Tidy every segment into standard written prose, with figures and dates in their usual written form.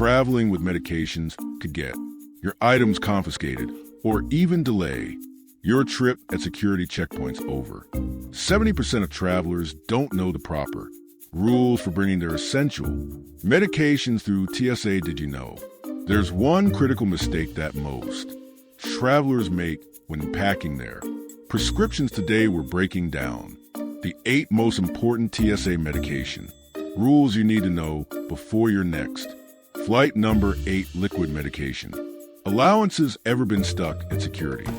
traveling with medications could get your items confiscated or even delay your trip at security checkpoints over. 70% of travelers don't know the proper rules for bringing their essential medications through TSA. Did you know? There's one critical mistake that most travelers make when packing their prescriptions. Today we're breaking down the 8 most important TSA medication rules you need to know before your next flight. Number 8, liquid medication. Allowances. Ever been stuck at security,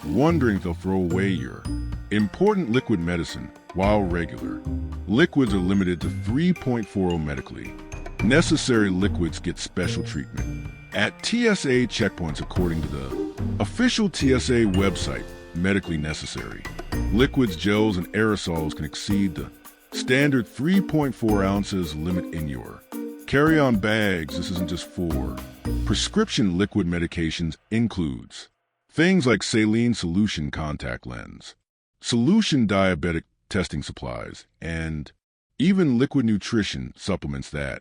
wondering if they'll throw away your important liquid medicine? While regular liquids are limited to 3.40 medically necessary liquids get special treatment at TSA checkpoints. According to the official TSA website, medically necessary liquids, gels, and aerosols can exceed the standard 3.4 ounces limit in your carry-on bags. This isn't just for prescription liquid medications. Includes things like saline solution contact lens, solution diabetic testing supplies, and even liquid nutrition supplements that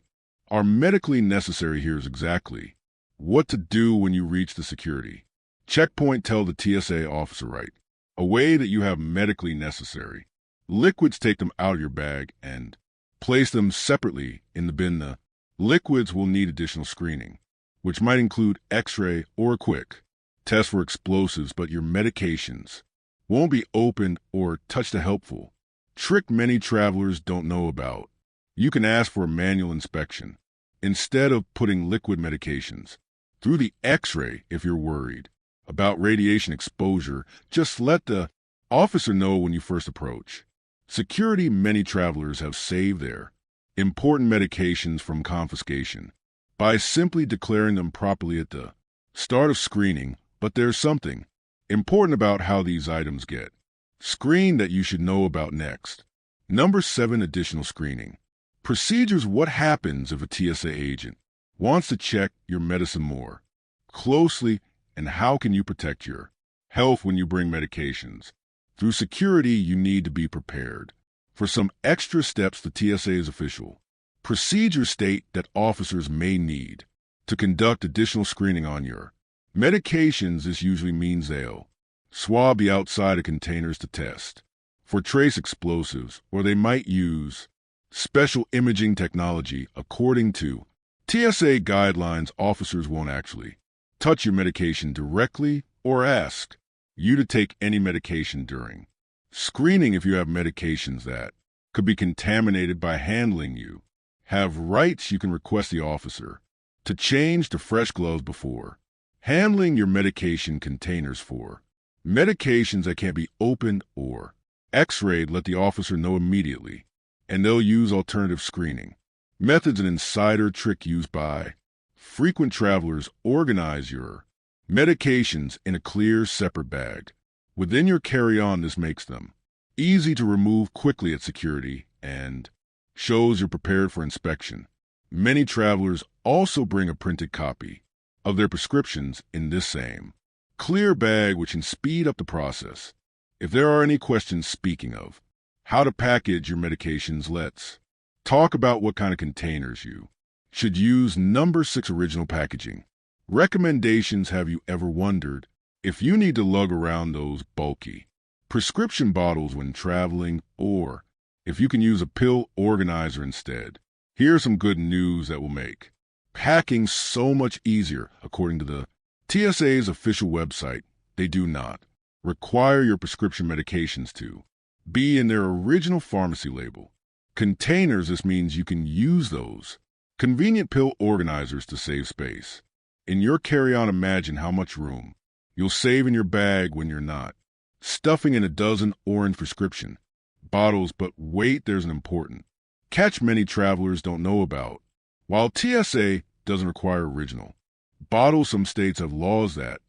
are medically necessary. Here's exactly what to do when you reach the security checkpoint. Tell the TSA officer right away that you have medically necessary liquids. Take them out of your bag and place them separately in the bin. The liquids will need additional screening, which might include X-ray or a quick test for explosives, but your medications won't be opened or touched. A helpful trick many travelers don't know about: you can ask for a manual inspection instead of putting liquid medications through the X-ray. If you're worried about radiation exposure, just let the officer know when you first approach security. Many travelers have saved their important medications from confiscation by simply declaring them properly at the start of screening. But there's something important about how these items get screened that you should know about next. Number 7, additional screening procedures. What happens if a TSA agent wants to check your medicine more closely, and how can you protect your health when you bring medications through security? You need to be prepared for some extra steps. The TSA's official procedures state that officers may need to conduct additional screening on your medications. This usually means they'll swab the outside of containers to test for trace explosives, or they might use special imaging technology. According to TSA guidelines, officers won't actually touch your medication directly or ask you to take any medication during screening. If you have medications that could be contaminated by handling, you have rights. You can request the officer to change to fresh gloves before handling your medication containers. For medications that can't be opened or X-rayed, let the officer know immediately, and they'll use alternative screening methods. An insider trick used by frequent travelers: organize your medications in a clear, separate bag within your carry-on. This makes them easy to remove quickly at security and shows you're prepared for inspection. Many travelers also bring a printed copy of their prescriptions in this same clear bag, which can speed up the process. If there are any questions, speaking of how to package your medications, let's talk about what kind of containers you should use. Number 6, original packaging recommendations. Have you ever wondered if you need to lug around those bulky prescription bottles when traveling, or if you can use a pill organizer instead? Here's some good news that will make packing so much easier. According to the TSA's official website, they do not require your prescription medications to be in their original pharmacy label containers. This means you can use those convenient pill organizers to save space in your carry-on. Imagine how much room you'll save in your bag when you're not stuffing in a dozen orange prescription bottles. But wait, there's an important catch many travelers don't know about. While TSA doesn't require original bottles, some states have laws that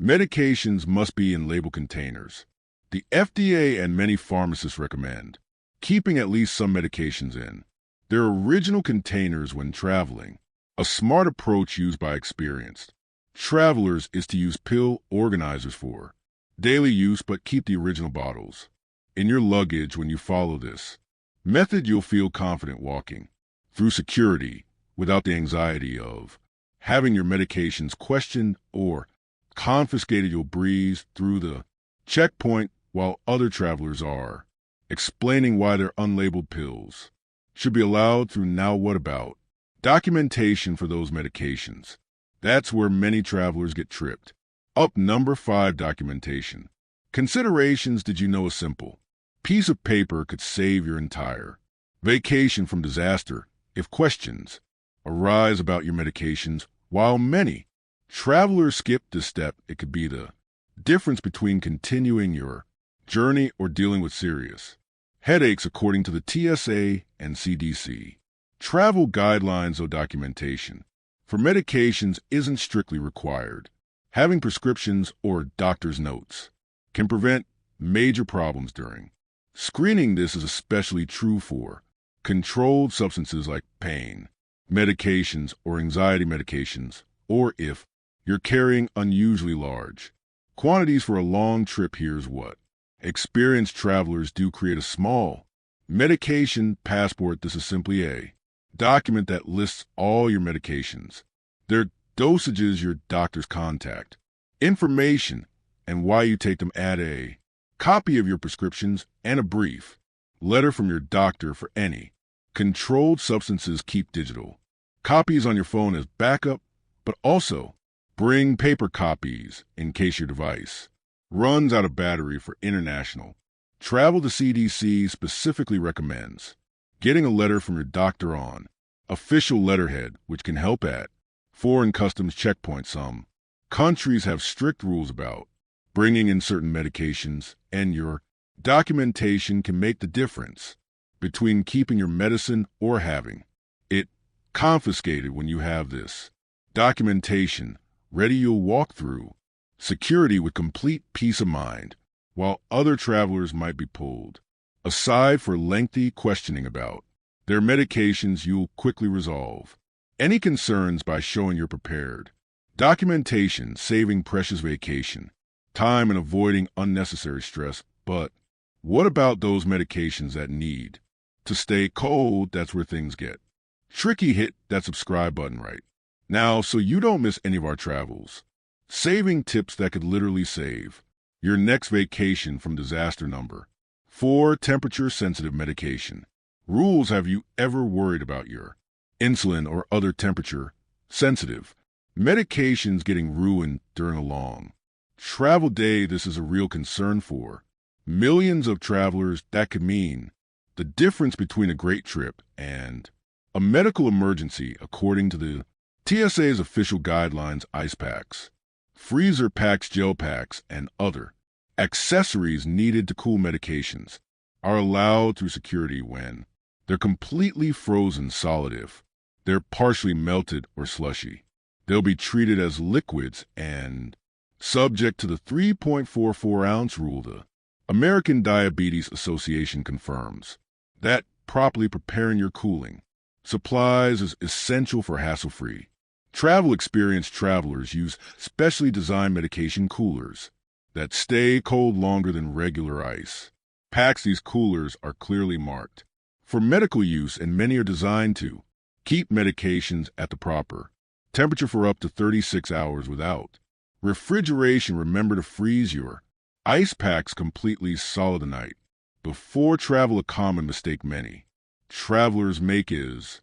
medications must be in label containers. The FDA and many pharmacists recommend keeping at least some medications in their original containers when traveling. A smart approach used by experienced travelers is to use pill organizers for daily use, but keep the original bottles in your luggage. When you follow this method, you'll feel confident walking through security without the anxiety of having your medications questioned or confiscated. You'll breeze through the checkpoint while other travelers are explaining why their unlabeled pills should be allowed through. Now what about documentation for those medications? That's where many travelers get tripped up. Number 5, documentation. Considerations. Did you know a simple piece of paper could save your entire vacation from disaster if questions arise about your medications? While many travelers skip this step, it could be the difference between continuing your journey or dealing with serious headaches. According to the TSA and CDC travel guidelines, though documentation for medications isn't strictly required, having prescriptions or doctor's notes can prevent major problems during screening. This is especially true for controlled substances like pain medications or anxiety medications, or if you're carrying unusually large quantities for a long trip. Here's what experienced travelers do: create a small medication passport. This is simply a document that lists all your medications, their dosages, your doctor's contact information, and why you take them. Add a copy of your prescriptions and a brief letter from your doctor for any controlled substances. Keep digital copies on your phone as backup, but also bring paper copies in case your device runs out of battery. For international travel, the CDC specifically recommends getting a letter from your doctor on official letterhead, which can help at foreign customs checkpoints. Some countries have strict rules about bringing in certain medications, and your documentation can make the difference between keeping your medicine or having it confiscated. When you have this documentation ready, you'll walk through security with complete peace of mind, while other travelers might be pulled aside for lengthy questioning about their medications. You'll quickly resolve any concerns by showing you're prepared. Documentation, saving precious vacation time and avoiding unnecessary stress. But what about those medications that need to stay cold? That's where things get tricky. Hit that subscribe button right now so you don't miss any of our travels saving tips that could literally save your next vacation from disaster. Number 4, temperature sensitive medication rules. Have you ever worried about your insulin or other temperature sensitive medications getting ruined during a long travel day? This is a real concern for millions of travelers. That could mean the difference between a great trip and a medical emergency. According to the TSA's official guidelines, ice packs, freezer packs, gel packs, and other accessories needed to cool medications are allowed through security when they're completely frozen solid. If they're partially melted or slushy, they'll be treated as liquids and subject to the 3.44-ounce rule. The American Diabetes Association confirms that properly preparing your cooling supplies is essential for hassle-free travel. Experienced travelers use specially designed medication coolers that stay cold longer than regular ice packs. These coolers are clearly marked for medical use, and many are designed to keep medications at the proper temperature for up to 36 hours without refrigeration. Remember to freeze your ice packs completely solid the night before travel. A common mistake many travelers make is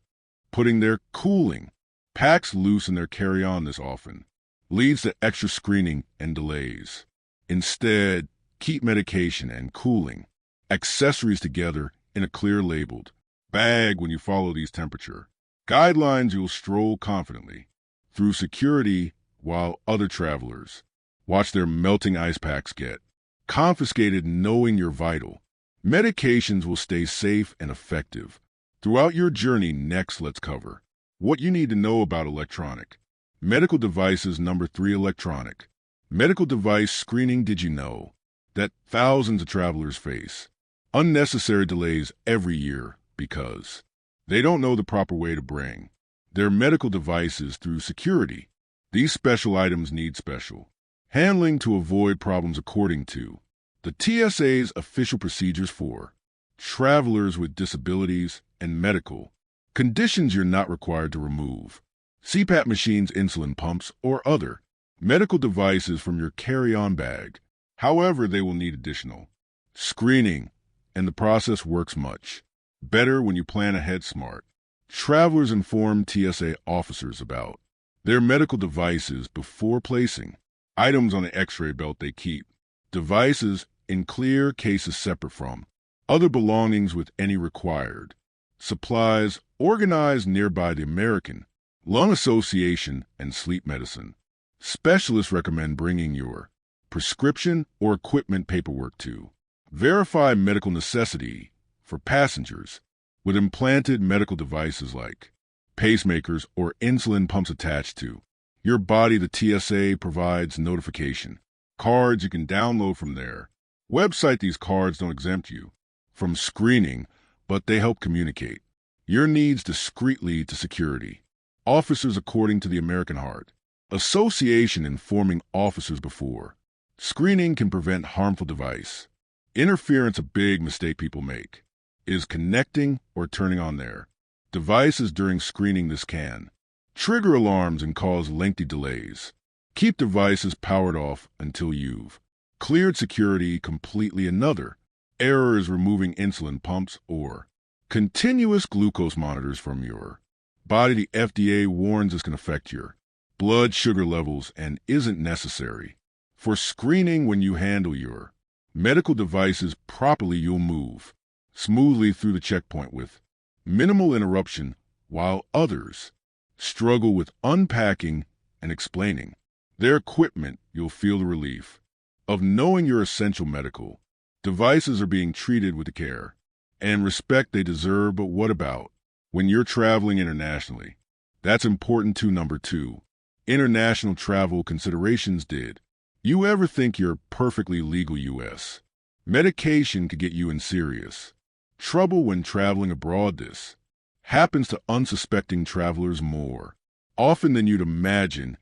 putting their cooling packs loose in their carry-on. This often leads to extra screening and delays. Instead, keep medication and cooling accessories together in a clear labeled bag. When you follow these temperature guidelines, you'll stroll confidently through security while other travelers watch their melting ice packs get confiscated. Knowing your vital medications will stay safe and effective throughout your journey. Next, let's cover what you need to know about electronic medical devices. Number 3, electronic medical device screening. Did you know that thousands of travelers face unnecessary delays every year because they don't know the proper way to bring their medical devices through security? These special items need special handling to avoid problems. According to the TSA's official procedures for travelers with disabilities and medical conditions, you're not required to remove CPAP machines, insulin pumps, or other medical devices from your carry-on bag. However, they will need additional screening, and the process works much better when you plan ahead smart. Travelers inform TSA officers about their medical devices before placing items on the X-ray belt they keep. Devices in clear cases separate from other belongings with any required supplies organized nearby. The American Lung Association and Sleep Medicine specialists recommend bringing your prescription or equipment paperwork to verify medical necessity for passengers with implanted medical devices like pacemakers or insulin pumps attached to your body. The TSA provides notification cards you can download from their website. These cards don't exempt you from screening, but they help communicate your needs discreetly to security officers. According to the American Heart Association, informing officers before screening can prevent harmful device interference. A big mistake people make is connecting or turning on their devices during screening. This can trigger alarms and cause lengthy delays. Keep devices powered off until you've cleared security completely. Another error is removing insulin pumps or continuous glucose monitors from your body. The FDA warns this can affect your blood sugar levels and isn't necessary for screening. When you handle your medical devices properly, you'll move smoothly through the checkpoint with minimal interruption, while others struggle with unpacking and explaining their equipment. You'll feel the relief of knowing your essential medical devices are being treated with the care and respect they deserve. But what about when you're traveling internationally? That's important too. Number 2, international travel considerations. Did you ever think your perfectly legal U.S. medication could get you in serious trouble when traveling abroad? This happens to unsuspecting travelers more often than you'd imagine,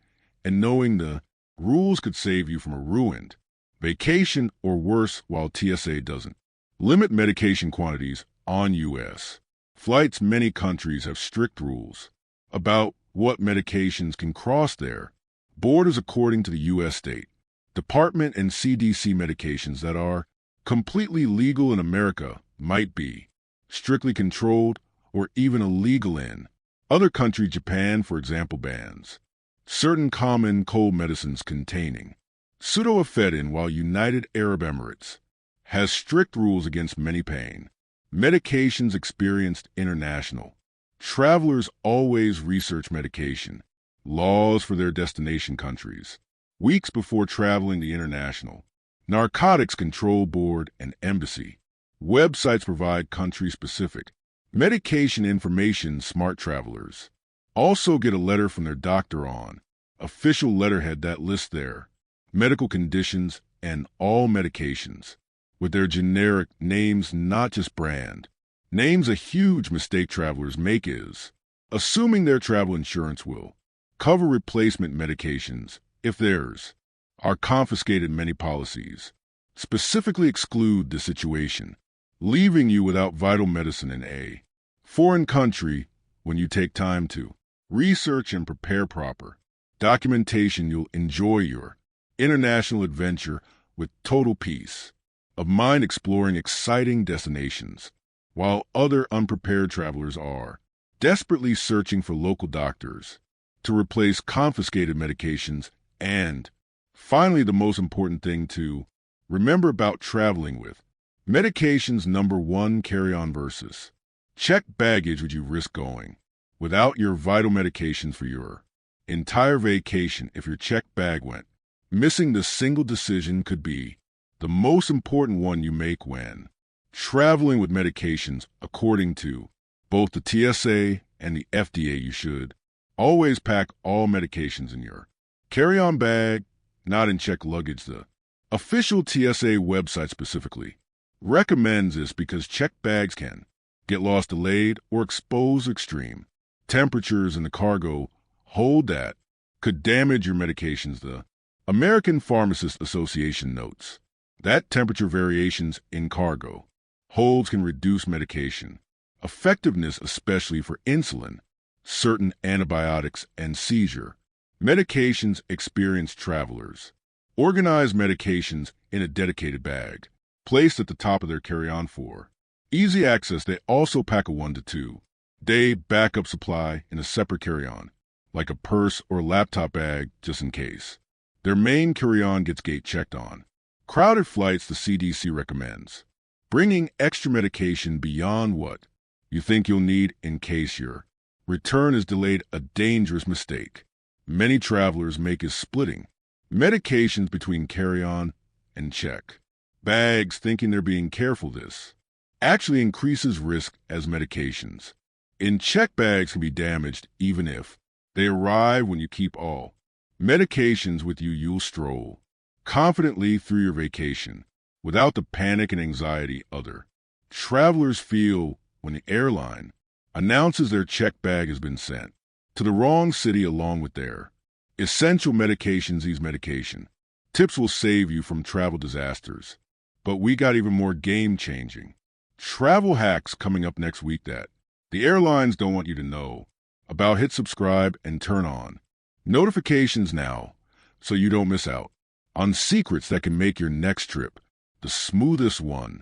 and knowing the rules could save you from a ruined vacation or worse. While TSA doesn't limit medication quantities on U.S. flights, many countries have strict rules about what medications can cross their borders. According to the U.S. State Department and CDC, medications that are completely legal in America might be strictly controlled or even illegal in other countries. Japan, for example, bans certain common cold medicines containing pseudoephedrine, while United Arab Emirates has strict rules against many pain medications. Experienced international travelers always research medication laws for their destination countries weeks before traveling. The International Narcotics Control Board and embassy websites provide country-specific medication information. Smart travelers also get a letter from their doctor on official letterhead that lists their medical conditions and all medications with their generic names, not just brand names. A huge mistake travelers make is assuming their travel insurance will cover replacement medications if theirs are confiscated. Many policies specifically exclude the situation, leaving you without vital medicine in a foreign country. When you take time to research and prepare proper documentation, you'll enjoy your international adventure with total peace of mind, exploring exciting destinations, while other unprepared travelers are desperately searching for local doctors to replace confiscated medications. And finally, the most important thing to remember about traveling with medications. Number 1, carry-on versus checked baggage. Would you risk going without your vital medications for your entire vacation if your checked bag went missing? The single decision could be the most important one you make when traveling with medications. According to both the TSA and the FDA, you should always pack all medications in your carry-on bag, not in checked luggage. The official TSA website specifically recommends this because checked bags can get lost, delayed, or exposed to extreme temperatures in the cargo hold that could damage your medications. The American Pharmacists Association notes that temperature variations in cargo holds can reduce medication effectiveness, especially for insulin certain antibiotics, and seizure. Medications experienced travelers. Organize medications in a dedicated bag, placed at the top of their carry-on for easy access. They also pack a 1 to 2 day backup supply in a separate carry-on, like a purse or laptop bag just in case. Their main carry-on gets gate checked on. Crowded flights the CDC recommends. Bringing extra medication beyond what you think you'll need in case your return is delayed, a dangerous mistake many travelers make is splitting medications between carry-on and check bags, thinking they're being careful. This actually increases risk as medications in check bags can be damaged even if they arrive. When you keep all medications with you, you'll stroll confidently through your vacation without the panic and anxiety other travelers feel when the airline announces their check bag has been sent to the wrong city along with their essential medications. These medication tips will save you from travel disasters. But we got even more game-changing travel hacks coming up next week that the airlines don't want you to know about. Hit subscribe and turn on notifications now so you don't miss out on secrets that can make your next trip the smoothest one.